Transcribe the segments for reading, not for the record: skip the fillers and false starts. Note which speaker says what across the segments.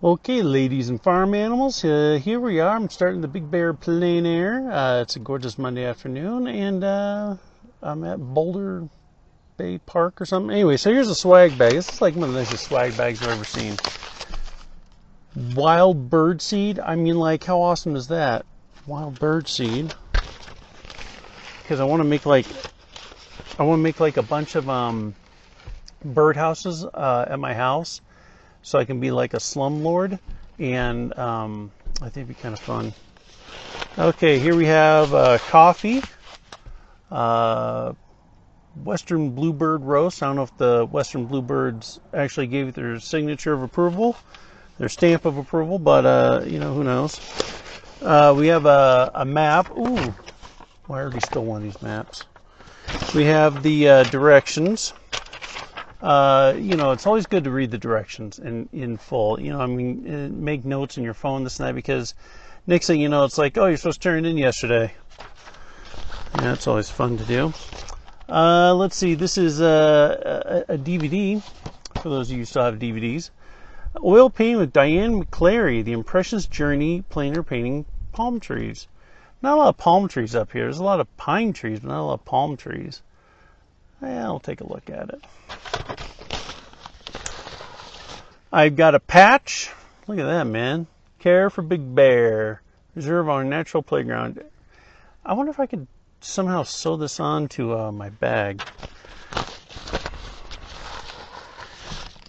Speaker 1: Okay, ladies and farm animals, here we are. I'm starting the Big Bear Plein Air. It's a gorgeous Monday afternoon, and I'm at Boulder Bay Park or something. Anyway, so here's a swag bag. This is like one of the nicest swag bags I've ever seen. Wild bird seed. I mean, like, how awesome is that? Wild bird seed. Because I want to make like a bunch of bird houses at my house, so I can be like a slumlord, and I think it'd be kind of fun. Okay, here we have coffee, Western Bluebird roast. I don't know if the Western Bluebirds actually gave their signature of approval, their stamp of approval, but you know, who knows. We have a map. Ooh, well, I already stole one of these maps. We have the directions. You know, it's always good to read the directions in full. You know, I mean, make notes in your phone, this and that, because next thing you know, it's like, oh, you're supposed to turn it in yesterday. Yeah, it's always fun to do. Let's see, this is a DVD, for those of you who still have DVDs. Oil painting with Diane McClary, The Impressionist Journey, Plein Air Painting Palm Trees. Not a lot of palm trees up here. There's a lot of pine trees, but not a lot of palm trees. Yeah, I'll take a look at it. I've got a patch. Look at that, man. Care for Big Bear. Reserve our natural playground. I wonder if I could somehow sew this onto my bag.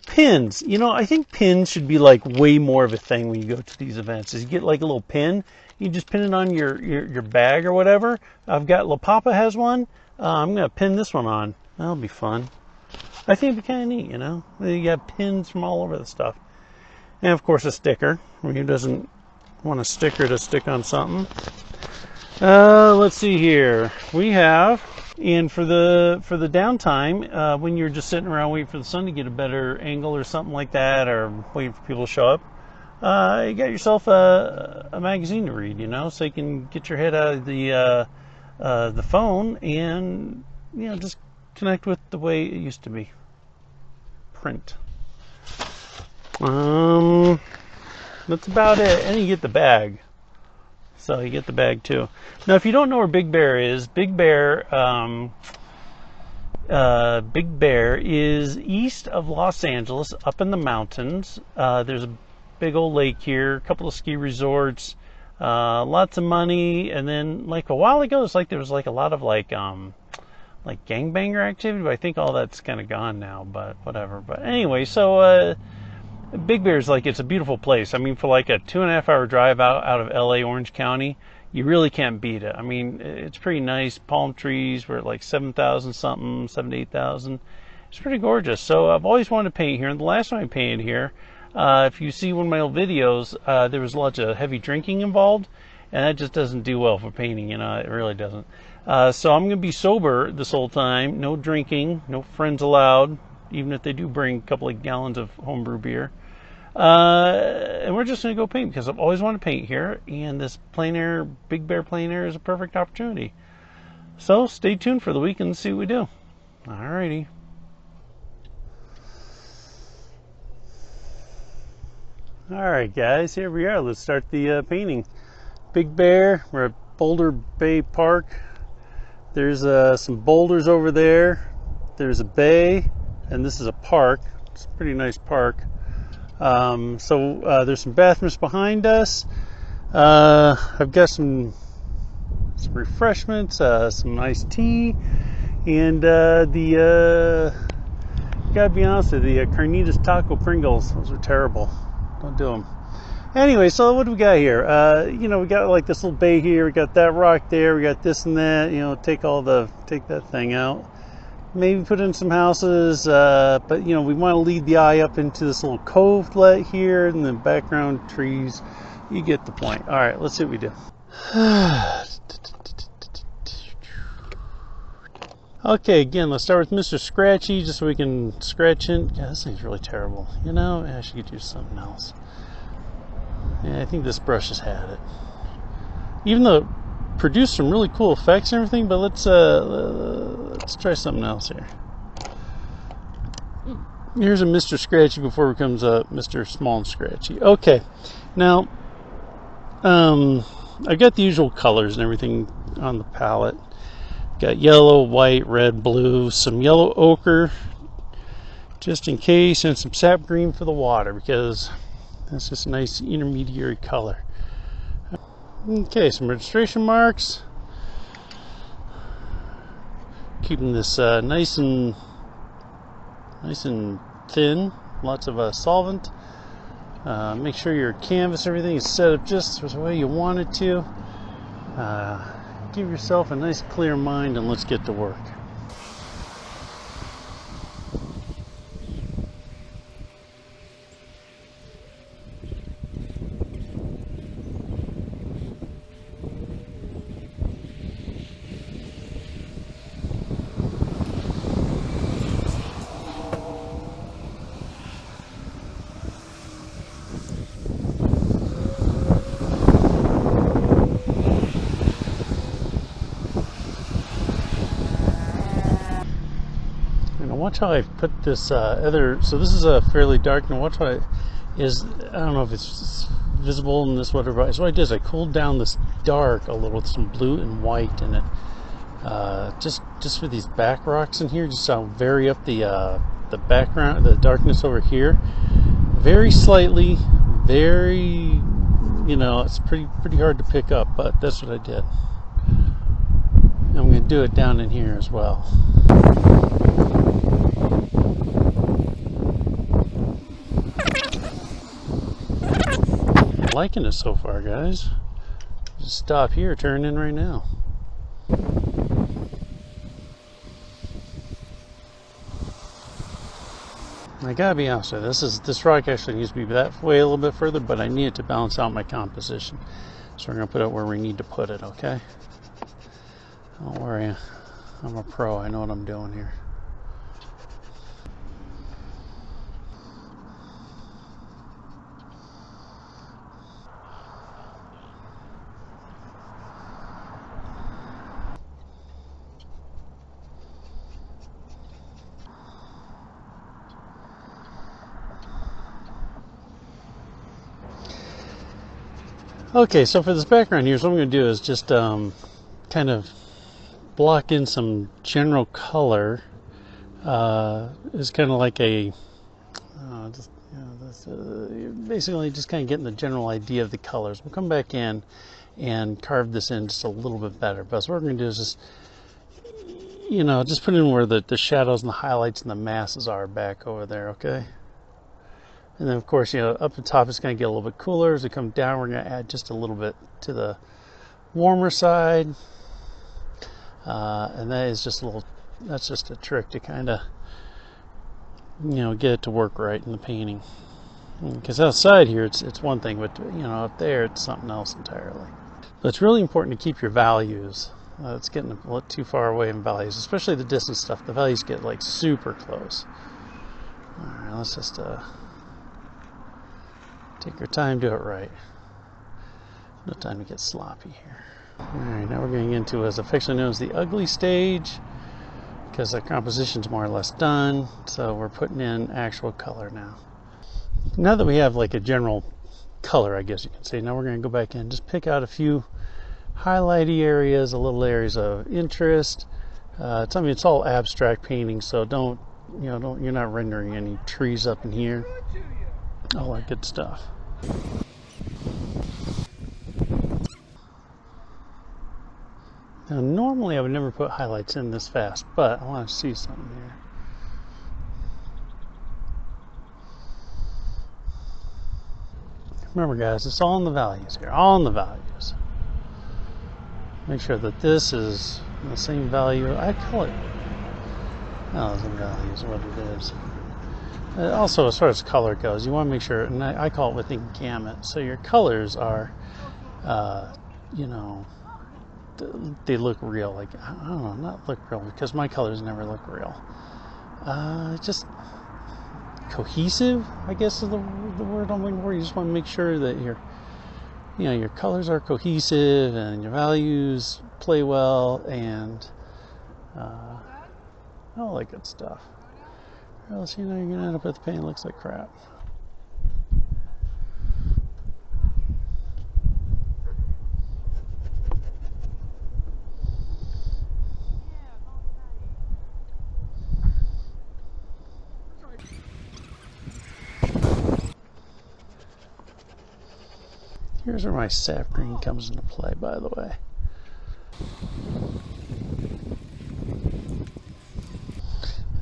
Speaker 1: Pins. You know, I think pins should be like way more of a thing when you go to these events. Is you get like a little pin, you just pin it on your bag or whatever. I've got La Papa has one. I'm going to pin this one on. That'll be fun. I think it'd be kind of neat, you know. You got pins from all over the stuff. And of course a sticker. Who doesn't want a sticker to stick on something? Let's see here. We have, and for the downtime, when you're just sitting around waiting for the sun to get a better angle or something like that, or waiting for people to show up, you got yourself a magazine to read, you know, so you can get your head out of the phone and, you know, just connect with the way it used to be. Print. That's about it. And you get the bag. So you get the bag too. Now, if you don't know where Big Bear is, Big Bear is east of Los Angeles, up in the mountains. There's a big old lake here, a couple of ski resorts, lots of money, and then like a while ago, it's like there was like a lot of like gangbanger activity, but I think all that's kind of gone now, but whatever. But anyway, so Big Bear's like, it's a beautiful place. I mean, for like a 2.5 hour drive out of LA, Orange County, you really can't beat it. I mean, it's pretty nice. Palm trees were at like 7,000 something, 7,000 to 8,000. It's pretty gorgeous. So I've always wanted to paint here, and the last time I painted here, if you see one of my old videos, there was lots of heavy drinking involved, and that just doesn't do well for painting, you know, it really doesn't. So I'm going to be sober this whole time, no drinking, no friends allowed, even if they do bring a couple of gallons of homebrew beer. And we're just going to go paint, because I've always wanted to paint here, and this Plein Air, Big Bear Plein Air is a perfect opportunity. So stay tuned for the weekend and see what we do. Alrighty. Alright guys, here we are. Let's start the painting. Big Bear, we're at Boulder Bay Park. There's some boulders over there. There's a bay, and this is a park. It's a pretty nice park. So there's some bathrooms behind us. I've got some refreshments, some iced tea, and gotta be honest with you, the carnitas taco Pringles, those are terrible. Don't do them. Anyway, so what do we got here? You know, we got like this little bay here. We got that rock there. We got this and that. You know, take that thing out. Maybe put in some houses. But you know, we want to lead the eye up into this little covelet here, and the background trees. You get the point. All right, let's see what we do. Okay, again, let's start with Mr. Scratchy, just so we can scratch in. God, this thing's really terrible. You know, I should get you something else. Yeah, I think this brush has had it. Even though it produced some really cool effects and everything, but let's try something else here. Here's a Mr. Scratchy before it becomes a Mr. Small and Scratchy. Okay, now I've got the usual colors and everything on the palette. Got yellow, white, red, blue, some yellow ochre just in case, and some sap green for the water because that's just a nice intermediary color. Okay, some registration marks. Keeping this nice and thin. Lots of solvent. Make sure your canvas, everything is set up just the way you want it to. Give yourself a nice clear mind and let's get to work. Watch how I put this so this is a fairly dark, and watch how I don't know if it's visible in this whatever. So what I did is I cooled down this dark a little with some blue and white in it, just for these back rocks in here, just to vary up the background, the darkness over here, very slightly, very, it's pretty hard to pick up, but that's what I did. And I'm going to do it down in here as well. Liking it so far, guys. Just stop here, turn in right now. I gotta be honest with you, this rock actually needs to be that way a little bit further, but I need it to balance out my composition. So we're gonna put it where we need to put it, okay? Don't worry, I'm a pro, I know what I'm doing here. Okay, so for this background here, so what I'm going to do is just kind of block in some general color. It's kind of like a basically just kind of getting the general idea of the colors. We'll come back in and carve this in just a little bit better. But so what we're going to do is just just put in where the shadows and the highlights and the masses are back over there, okay? And then, of course, up the top it's going to get a little bit cooler. As we come down, we're going to add just a little bit to the warmer side. And that's just a trick to kind of, get it to work right in the painting. Because outside here, it's one thing, but, up there, it's something else entirely. But it's really important to keep your values. It's getting a little too far away in values, especially the distance stuff. The values get, like, super close. All right, let's just... take your time, do it right. No time to get sloppy here. Alright, now we're getting into what's affectionately known as the ugly stage, because the composition's more or less done, so we're putting in actual color now. Now that we have like a general color, I guess you can say, now we're going to go back in and just pick out a few highlighty areas, a little areas of interest. It's all abstract painting, so you're not rendering any trees up in here. All that good stuff. Now, normally I would never put highlights in this fast, but I want to see something here. Remember, guys, it's all in the values here. All in the values. Make sure that this is the same value. I call it. The value is what it is. Also, as far as color goes, you want to make sure, and I call it within gamut. So your colors are, they look real. Like, I don't know, not look real, because my colors never look real. Just cohesive, I guess is the word I'm looking for. You just want to make sure that your colors are cohesive and your values play well and all that good stuff. or else, you know, you're gonna end up with the paint looks like crap. Here's where my sap green comes into play, by the way.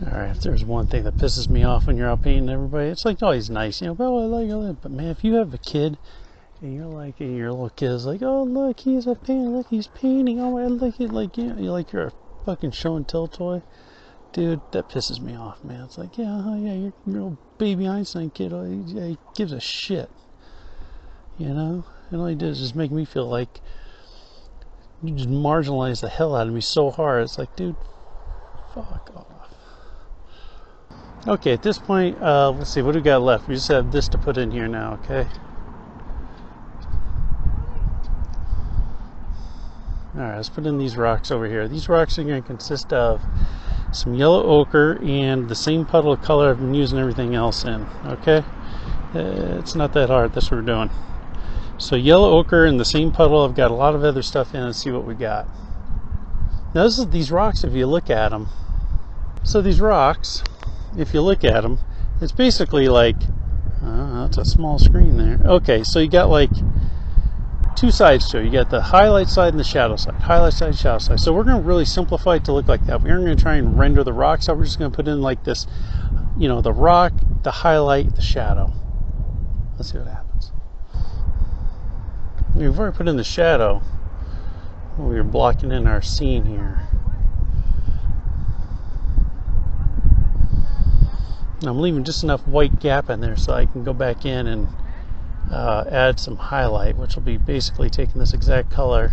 Speaker 1: Alright, if there's one thing that pisses me off when you're out painting everybody, it's like, oh, he's nice, you know, oh, I like it. But man, if you have a kid and you're like, and your little kid's like, oh, look, he's a painter, look, he's painting, oh, I like it, like, you know, you're a fucking show and tell toy. Dude, that pisses me off, man. It's like, yeah, oh, yeah, your little baby Einstein kid, oh, he gives a shit. You know? And all he did is just make me feel like you just marginalized the hell out of me so hard. It's like, dude, fuck off. Okay, at this point, let's see, what do we got left? We just have this to put in here now, okay? Alright, let's put in these rocks over here. These rocks are going to consist of some yellow ochre and the same puddle of color I've been using everything else in, okay? It's not that hard, that's what we're doing. So yellow ochre and the same puddle, I've got a lot of other stuff in. Let's see what we got. Now these rocks, if you look at them, so these rocks, if you look at them, it's basically like, that's a small screen there. Okay, so you got like two sides to it. You got the highlight side and the shadow side. Highlight side, shadow side. So we're going to really simplify it to look like that. We aren't going to try and render the rocks out. We're just going to put in like this, you know, the rock, the highlight, the shadow. Let's see what happens. We've already put in the shadow. We're blocking in our scene here. I'm leaving just enough white gap in there so I can go back in and add some highlight, which will be basically taking this exact color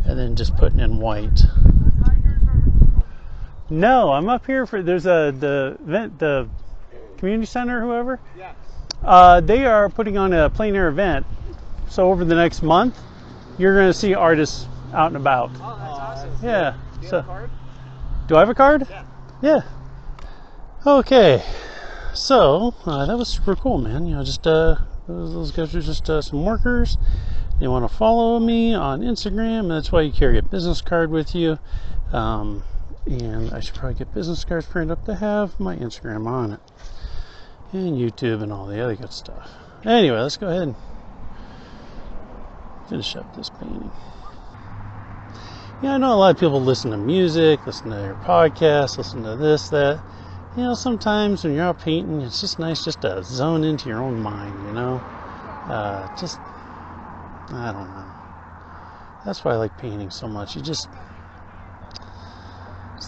Speaker 1: and then just putting in white. No, I'm up here for the community center or whoever. Yeah. They are putting on a plein air event. So over the next month, you're going to see artists out and about. Oh, that's awesome. Yeah. Do you have a card? Do I have a card? Yeah. Yeah. Okay. So that was super cool, man. You know, just those guys are just some workers. They want to follow me on Instagram, and that's why you carry a business card with you. And I should probably get business cards printed up to have my Instagram on it, and YouTube, and all the other good stuff. Anyway, let's go ahead and finish up this painting. Yeah, I know a lot of people listen to music, listen to your podcast, listen to this, that. You know, sometimes when you're out painting, it's just nice just to zone into your own mind, you know? I don't know. That's why I like painting so much. It's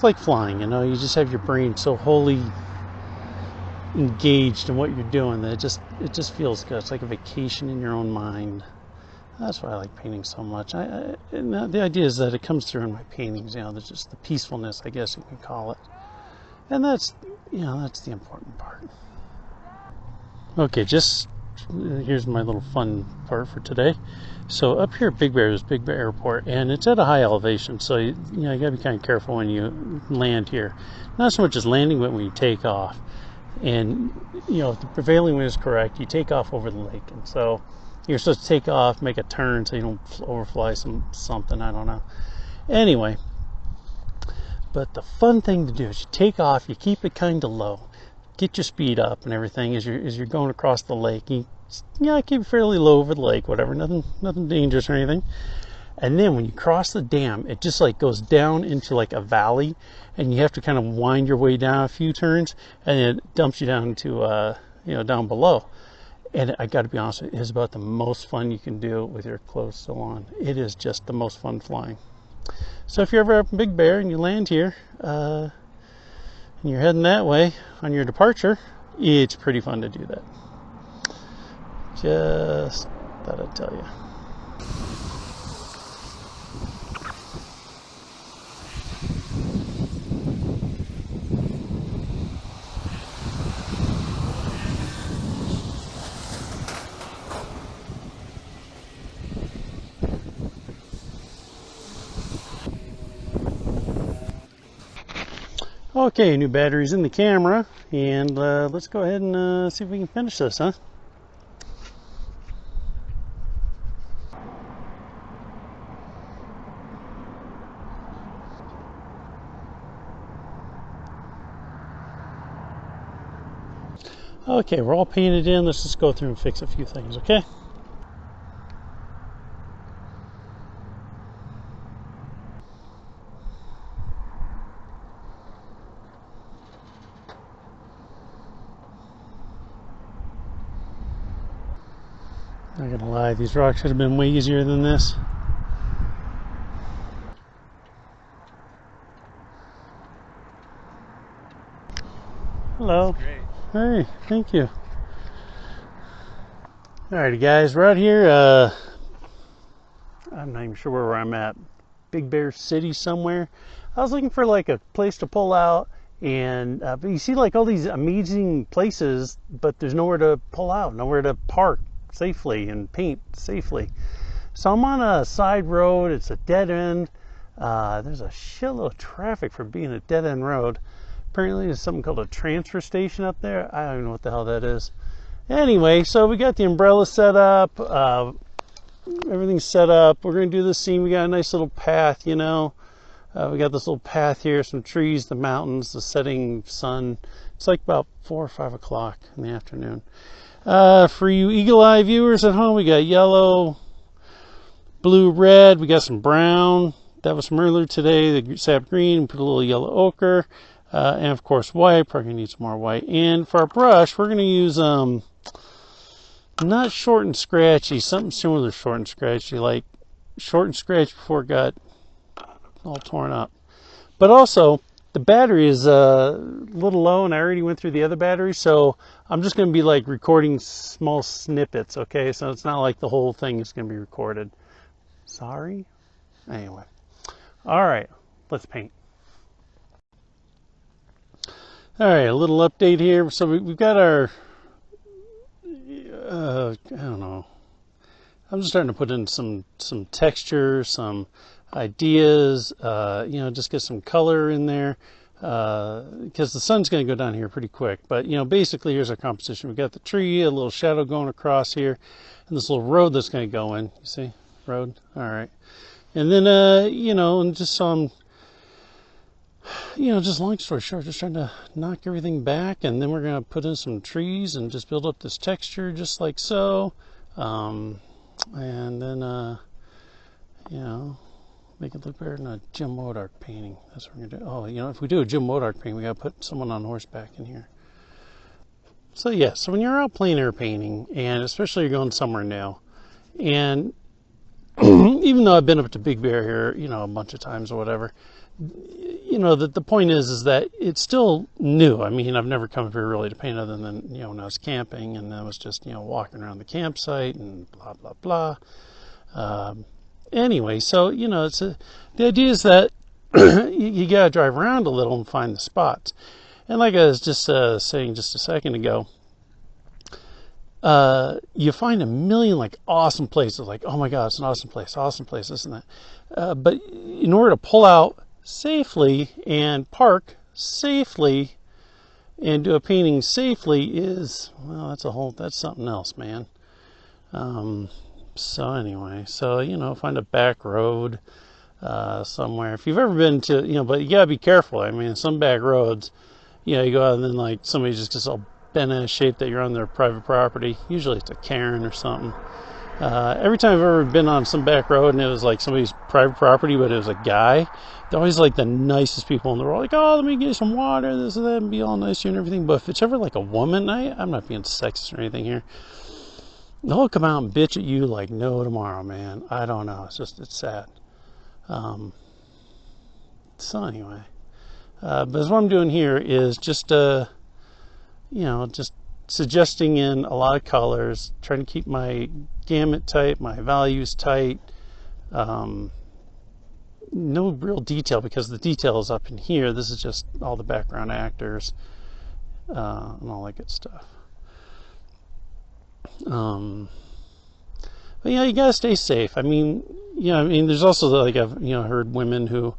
Speaker 1: like flying, you know? You just have your brain so wholly engaged in what you're doing that it just feels good. It's like a vacation in your own mind. That's why I like painting so much. And the idea is that it comes through in my paintings, you know, there's just the peacefulness, I guess you could call it. And that's the important part. Okay, here's my little fun part for today. So up here at Big Bear is Big Bear Airport, and it's at a high elevation, so you gotta be kind of careful when you land here. Not so much as landing, but when you take off. And you know, if the prevailing wind is correct, you take off over the lake, and so you're supposed to take off, make a turn so you don't overfly something, I don't know. Anyway, but the fun thing to do is you take off, you keep it kind of low, get your speed up and everything as you're going across the lake. You keep it fairly low over the lake, whatever, nothing dangerous or anything. And then when you cross the dam, it just like goes down into like a valley, and you have to kind of wind your way down a few turns, and it dumps you down to down below. And I got to be honest, it is about the most fun you can do with your clothes still on. It is just the most fun flying. So if you're ever up in Big Bear and you land here, and you're heading that way on your departure, it's pretty fun to do that. Just thought I'd tell you. Okay, new batteries in the camera, and let's go ahead and see if we can finish this, huh? Okay, we're all painted in. Let's just go through and fix a few things, okay? Not gonna lie, these rocks should have been way easier than this. Hello. Hey, thank you. Alrighty guys, we're out here, I'm not even sure where I'm at. Big Bear City somewhere. I was looking for like a place to pull out, and but you see like all these amazing places, but there's nowhere to pull out, nowhere to park safely and paint safely. So I'm on a side road. It's a dead end. There's a shitload of traffic for being a dead end road. Apparently there's something called a transfer station up there. I don't even know what the hell that is. Anyway, so we got the umbrella set up. Everything's set up. We're going to do this scene. We got a nice little path, you know. We got this little path here, some trees, the mountains, the setting sun. It's like about 4 or 5 o'clock in the afternoon. For you eagle-eye viewers at home, we got yellow, blue, red. We got some brown. That was from earlier today. The sap green. We put a little yellow ochre. And of course white. Probably going to need some more white. And for our brush, we're going to use not short and scratchy, something similar to short and scratchy, like short and scratchy before it got all torn up. But also, the battery is a little low, and I already went through the other battery, so I'm just going to be like recording small snippets, okay? So it's not like the whole thing is going to be recorded. Sorry? Anyway. All right, let's paint. All right, a little update here. So we've got our, I don't know. I'm just starting to put in some texture, some ideas, you know, just get some color in there, because the sun's going to go down here pretty quick. But, you know, basically here's our composition. We've got the tree, a little shadow going across here, and this little road that's going to go in. You see? Road? All right. And then, you know, and just some, you know, just long story short, just trying to knock everything back, and then we're going to put in some trees and just build up this texture just like so. And then, you know, make it look better than a Jim Wodark painting. That's what we're going to do. Oh, you know, if we do a Jim Wodark painting, we got to put someone on horseback in here. So, yeah, so when you're out plein air painting, and especially you're going somewhere new, and even though I've been up to Big Bear here, you know, a bunch of times or whatever, you know, the point is that it's still new. I mean, I've never come here really to paint other than, you know, when I was camping, and I was just, you know, walking around the campsite and blah, blah, blah. Anyway, so, you know, the idea is that you got to drive around a little and find the spots. And like I was just saying just a second ago, you find a million like awesome places, like, oh my God, it's an awesome place, this and that. But in order to pull out safely and park safely and do a painting safely is, well, that's something else, man. So anyway, so, you know, find a back road somewhere. If you've ever been to, you know, but you gotta be careful. I mean, some back roads, you know, you go out and then like somebody just gets all bent in a shape that you're on their private property. Usually it's a Karen or something. Every time I've ever been on some back road and it was like somebody's private property, but it was a guy, they're always like the nicest people in the world. Like, oh, let me get you some water, this and that, and be all nice to you and everything. But if it's ever like a woman, I'm not being sexist or anything here, they'll come out and bitch at you like no tomorrow, man. I don't know. It's sad. So anyway, but what I'm doing here is just, you know, just suggesting in a lot of colors, trying to keep my gamut tight, my values tight. No real detail because the detail is up in here. This is just all the background actors and all that good stuff. But yeah, you gotta stay safe. I mean, you know, I mean, there's also like I've, you know, heard women who,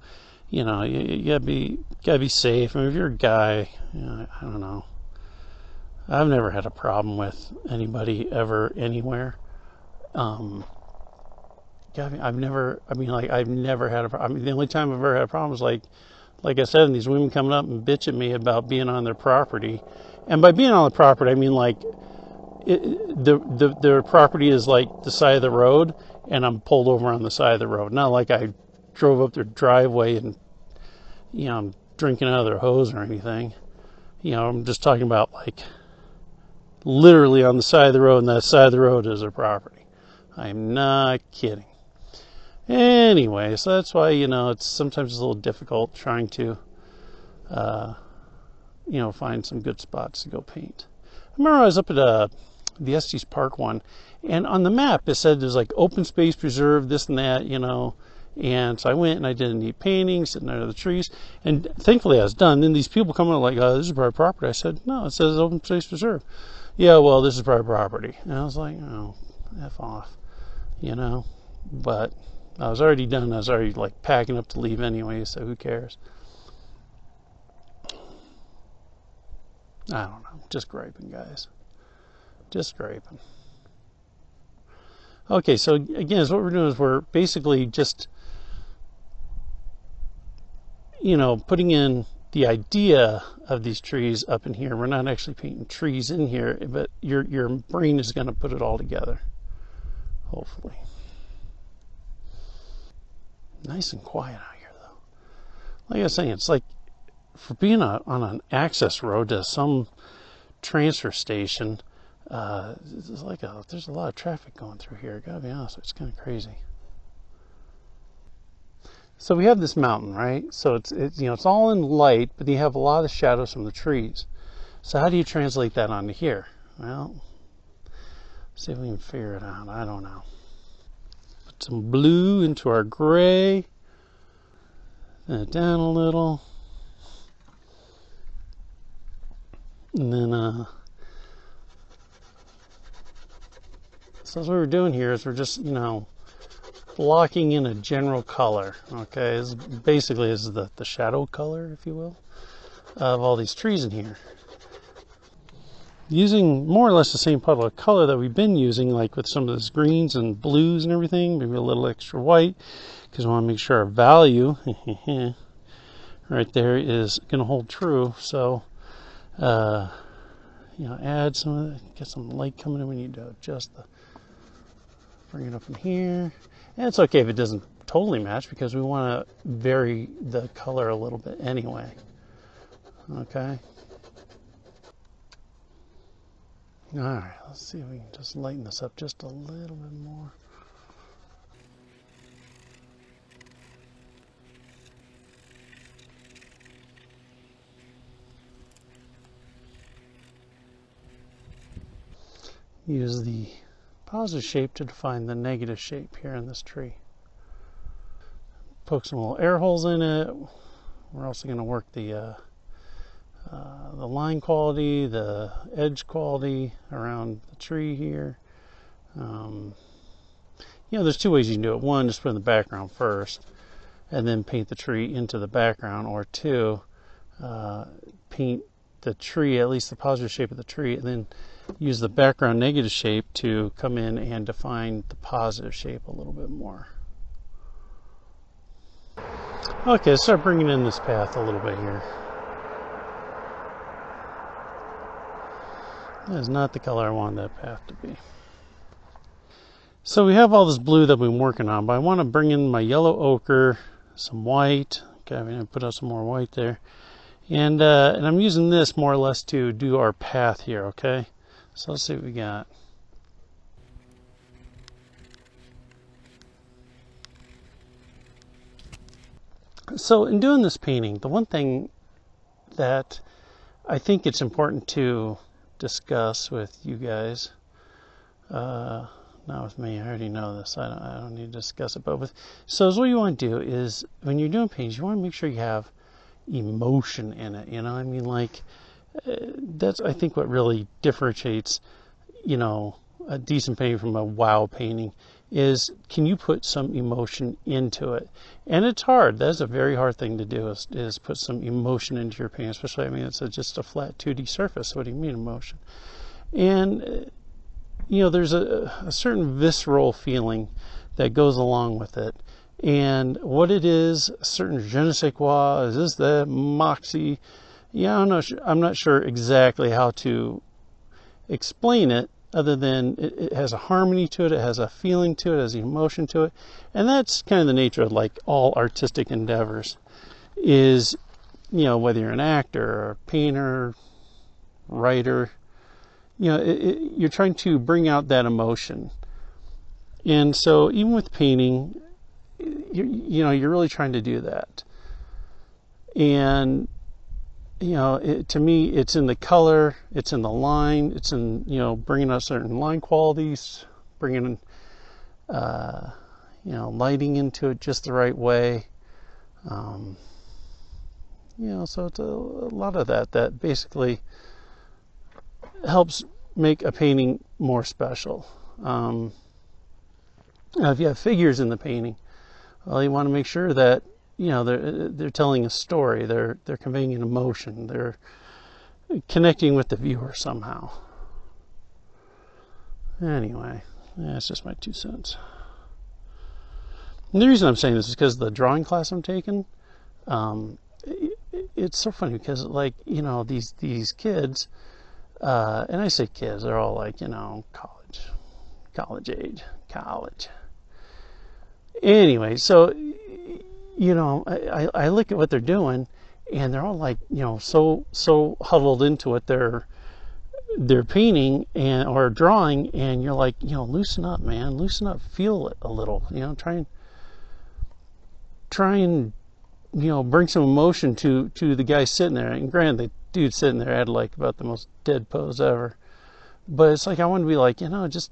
Speaker 1: you gotta be safe. I mean, if you're a guy, I don't know. I've never had a problem with anybody ever anywhere. Yeah, I've never. I mean, like I've never had a problem. I mean, the only time I've ever had a problem is like I said, these women coming up and bitch at me about being on their property, and by being on the property, I mean like their property is like the side of the road, and I'm pulled over on the side of the road. Not like I drove up their driveway and I'm drinking out of their hose or anything. I'm just talking about like literally on the side of the road, and that side of the road is their property. I'm not kidding. Anyway, so that's why it's sometimes a little difficult trying to find some good spots to go paint. I remember I was up at the Estes Park one, and on the map it said there's like open space preserve, this and that, and so I went and I did a neat painting sitting under the trees, and thankfully I was done. Then these people come in like, oh, this is private property. I said, no, it says open space preserve. Yeah, well, this is private property. And I was like, oh, F off, but I was already done. I was already like packing up to leave anyway, so who cares? I don't know. Just griping, guys. Just griping. Okay, so again, so what we're doing is we're basically just, putting in the idea of these trees up in here. We're not actually painting trees in here, but your brain is going to put it all together, hopefully. Nice and quiet out here, though. Like I was saying, it's like for being on an access road to some transfer station, there's a lot of traffic going through here. I gotta be honest, it's kind of crazy. So we have this mountain, right? So it's all in light, but you have a lot of shadows from the trees. So how do you translate that onto here? Well, see if we can figure it out. I don't know. Put some blue into our gray. Then it down a little. And then, so what we're doing here is we're just, blocking in a general color. Okay, this basically is the shadow color, if you will, of all these trees in here. Using more or less the same puddle of color that we've been using, like with some of those greens and blues and everything, maybe a little extra white, because we want to make sure our value right there is going to hold true. So, add some of that, get some light coming in. We need to adjust bring it up in here. And it's okay if it doesn't totally match because we want to vary the color a little bit anyway. Okay. All right, let's see if we can just lighten this up just a little bit more. Use the positive shape to define the negative shape here in this tree. Poke some little air holes in it. We're also going to work the line quality, the edge quality around the tree here. There's two ways you can do it. One, just put in the background first and then paint the tree into the background, or two, paint the tree, at least the positive shape of the tree, and then use the background negative shape to come in and define the positive shape a little bit more. Okay, let's start bringing in this path a little bit here. That is not the color I want that path to be. So we have all this blue that we've been working on, but I want to bring in my yellow ochre, some white. Okay, I'm going to put out some more white there. And I'm using this more or less to do our path here, okay? So let's see what we got. So in doing this painting, the one thing that I think it's important to discuss with you guys, not with me, I already know this, I don't need to discuss it, but so what you want to do is, when you're doing paintings, you want to make sure you have emotion in it, I mean, like, that's, I think, what really differentiates, a decent painting from a wow painting, is, can you put some emotion into it? And it's hard. That's a very hard thing to do, is put some emotion into your painting, especially, I mean, it's just a flat 2D surface. What do you mean emotion? And, there's a certain visceral feeling that goes along with it. And what it is, a certain je ne sais quoi, is this the moxie? Yeah, I'm not sure exactly how to explain it, other than it has a harmony to it, it has a feeling to it, it has an emotion to it. And that's kind of the nature of like all artistic endeavors, is, whether you're an actor or a painter, writer, you're trying to bring out that emotion. And so even with painting, you're really trying to do that. And to me, it's in the color, it's in the line, it's in, bringing out certain line qualities, bringing, lighting into it just the right way. So it's a lot of that basically helps make a painting more special. Now, if you have figures in the painting, well, you want to make sure that they're telling a story, they're conveying an emotion, they're connecting with the viewer somehow. Anyway, that's just my 2 cents. And the reason I'm saying this is because the drawing class I'm taking, it's so funny because, like, these kids, and I say kids, they're all like, college age. Anyway, so, I look at what they're doing, and they're all like, so huddled into what they're painting or drawing, and you're like, loosen up, man, loosen up, feel it a little, try and bring some emotion to the guy sitting there. And granted, the dude sitting there had like about the most dead pose ever, but it's like, I want to be like, just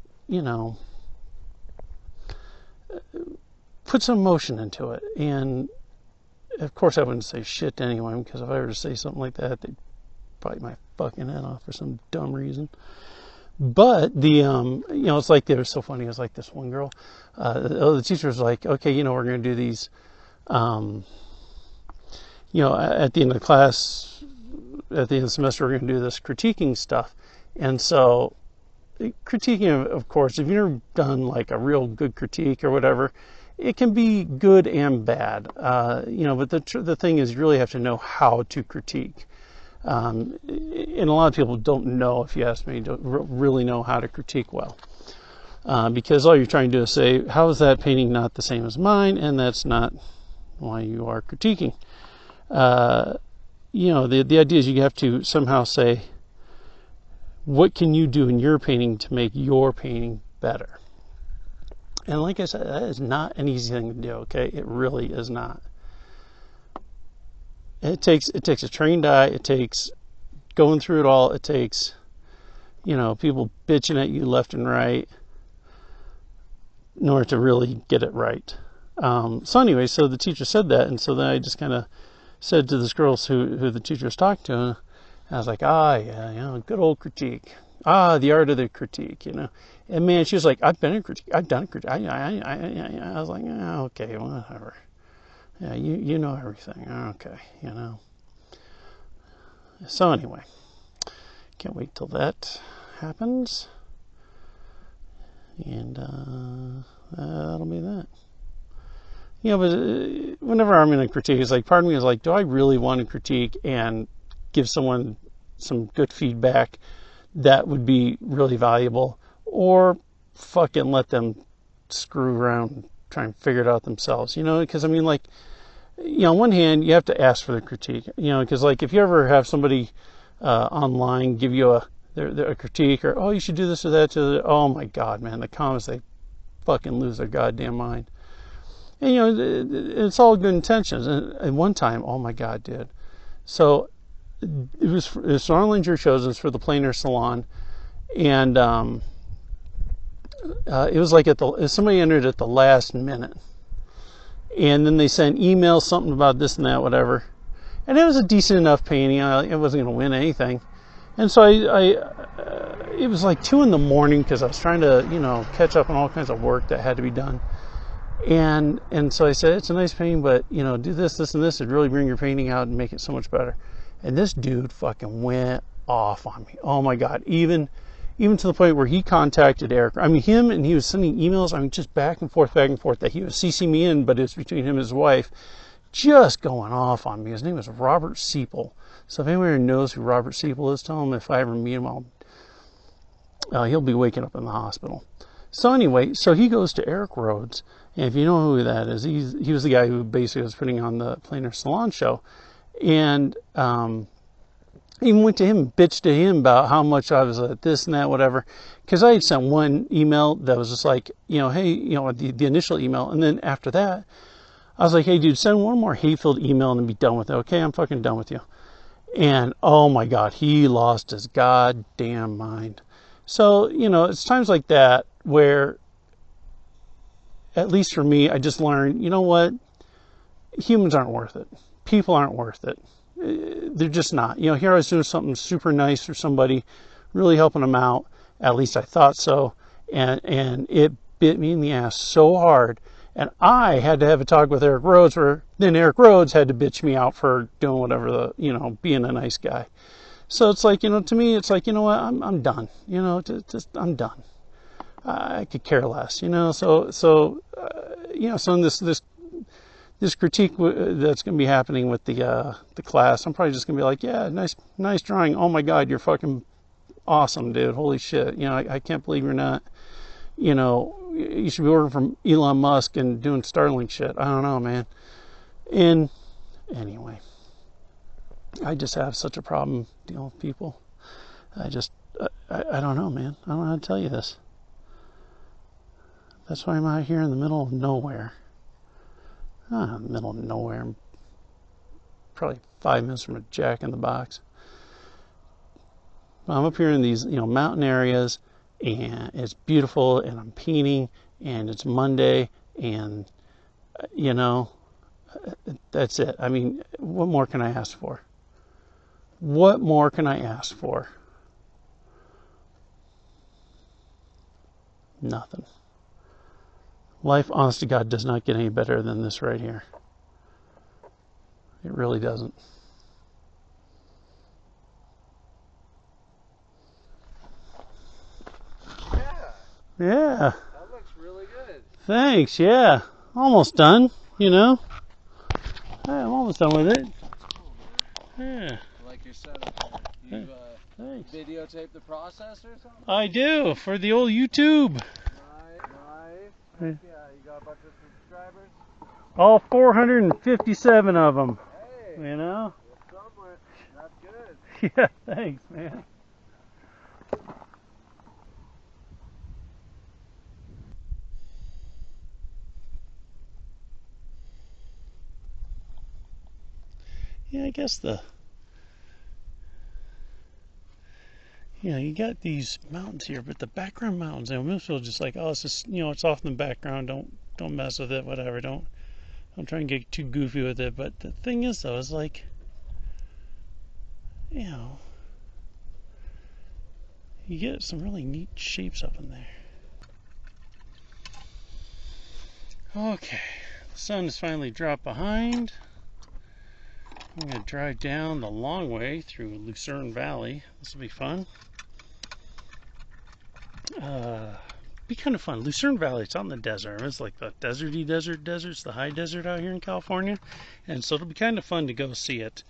Speaker 1: put some emotion into it. And of course I wouldn't say shit to anyone, because if I were to say something like that, they'd bite my fucking head off for some dumb reason. But the it's like, they were so funny. It was like this one girl, the teacher was like, okay, we're going to do these, at the end of the class, at the end of the semester, we're going to do this critiquing stuff. And so critiquing, of course, if you've never done like a real good critique or whatever, it can be good and bad, but the thing is, you really have to know how to critique. And a lot of people don't know, if you ask me, don't really know how to critique well. Because all you're trying to do is say, how is that painting not the same as mine? And that's not why you are critiquing. The idea is you have to somehow say, what can you do in your painting to make your painting better? And like I said, that is not an easy thing to do, okay? It really is not. It takes a trained eye. It takes going through it all. It takes, people bitching at you left and right in order to really get it right. So anyway, so the teacher said that, and so then I just kind of said to this girl who the teacher was talking to, I was like, yeah, good old critique. The art of the critique, And man, she was like, I've been in critique. I've done a critique. I was like, okay, whatever. Yeah, you know everything. Okay, So anyway, can't wait till that happens. And that'll be that. But whenever I'm in a critique, it's like, part of me is like, do I really want to critique and give someone some good feedback that would be really valuable, or fucking let them screw around and try and figure it out themselves, because I mean, like, on one hand, you have to ask for the critique, because like, if you ever have somebody online give you a critique, or, oh, you should do this or that, oh my God, man, the comments, they fucking lose their goddamn mind. And it's all good intentions. And at one time, oh my God, dude. So it was online jury shows. It was for the Plein Air Salon, and it was like somebody entered at the last minute, and then they sent emails, something about this and that, whatever. And it was a decent enough painting. It wasn't going to win anything. And so it was like 2 in the morning because I was trying to, catch up on all kinds of work that had to be done. And so I said, it's a nice painting, but, do this, this, and this. It'd really bring your painting out and make it so much better. And this dude fucking went off on me. Oh my God. Even to the point where he contacted Eric. I mean, him, and he was sending emails. I mean, just back and forth, that he was CCing me in, but it's between him and his wife, just going off on me. His name was Robert Seipel. So if anyone knows who Robert Seipel is, tell him if I ever meet him, he'll be waking up in the hospital. So anyway, so he goes to Eric Rhodes, and if you know who that is, he was the guy who basically was putting on the Plein Air Salon show, and even went to him, bitched to him about how much I was at this and that, whatever, because I had sent one email that was just like, hey, the initial email, and then after that, I was like, hey, dude, send one more hate-filled email and then be done with it. Okay, I'm fucking done with you. And oh my God, he lost his goddamn mind. So, it's times like that where, at least for me, I just learned, you know what? Humans aren't worth it. People aren't worth it. They're just not. Here I was doing something super nice for somebody, really helping them out. At least I thought so. And it bit me in the ass so hard. And I had to have a talk with Eric Rhodes, where then Eric Rhodes had to bitch me out for doing whatever being a nice guy. So it's like, to me, it's like, what, I'm done. I'm done. I could care less, So in this critique that's going to be happening with the class, I'm probably just going to be like, yeah, nice drawing. Oh my God, you're fucking awesome, dude. Holy shit. I can't believe you're not, you should be working from Elon Musk and doing Starlink shit. I don't know, man. And anyway, I just have such a problem dealing with people. I don't know, man. I don't know how to tell you this. That's why I'm out here in the middle of nowhere. Middle of nowhere. I'm probably 5 minutes from a Jack in the Box. I'm up here in these, mountain areas, and it's beautiful, and I'm painting, and it's Monday, and, that's it. I mean, what more can I ask for? What more can I ask for? Nothing. Life, honest to God, does not get any better than this right here. It really doesn't. Yeah.
Speaker 2: That looks really good.
Speaker 1: Thanks, yeah. Almost done, I'm almost done with it. Yeah.
Speaker 2: I like your setup there. You
Speaker 1: Thanks.
Speaker 2: videotape the process or something?
Speaker 1: I do, for the old YouTube.
Speaker 2: Nice. Yeah, you got a bunch of subscribers?
Speaker 1: All 457 of them.
Speaker 2: Hey.
Speaker 1: Somewhere.
Speaker 2: That's good.
Speaker 1: Yeah, thanks, man. Yeah, I guess you got these mountains here, but the background mountains, and most people just like, oh, it's just, it's off in the background. Don't mess with it, whatever. Don't try and get too goofy with it. But the thing is, though, is like, you get some really neat shapes up in there. Okay, the sun has finally dropped behind. I'm going to drive down the long way through Lucerne Valley. This will be fun. Be kind of fun. Lucerne Valley, it's out in the desert. It's like the deserty desert's the high desert out here in California. And so it'll be kind of fun to go see it.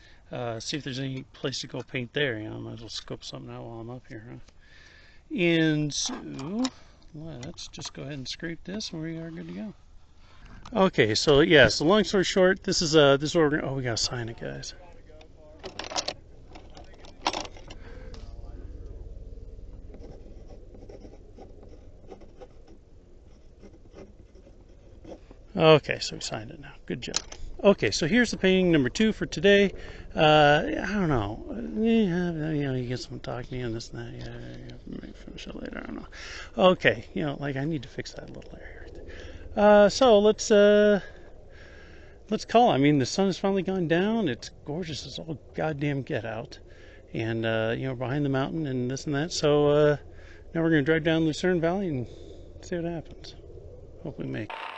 Speaker 1: See if there's any place to go paint there. Might as well scope something out while I'm up here, huh? And so, let's just go ahead and scrape this and we are good to go. Okay, so yeah, so long story short, this is what we're gonna, oh, we gotta sign it, guys. Okay, so we signed it now. Good job. Okay, so here's the painting number 2 for today. I don't know. You get some talking and this and that. Yeah, maybe finish it later. I don't know. Okay, like I need to fix that little area right there. So let's call. I mean, the sun has finally gone down. It's gorgeous as all goddamn get out. and behind the mountain and this and that. So now we're going to drive down Lucerne Valley and see what happens. Hope we make it.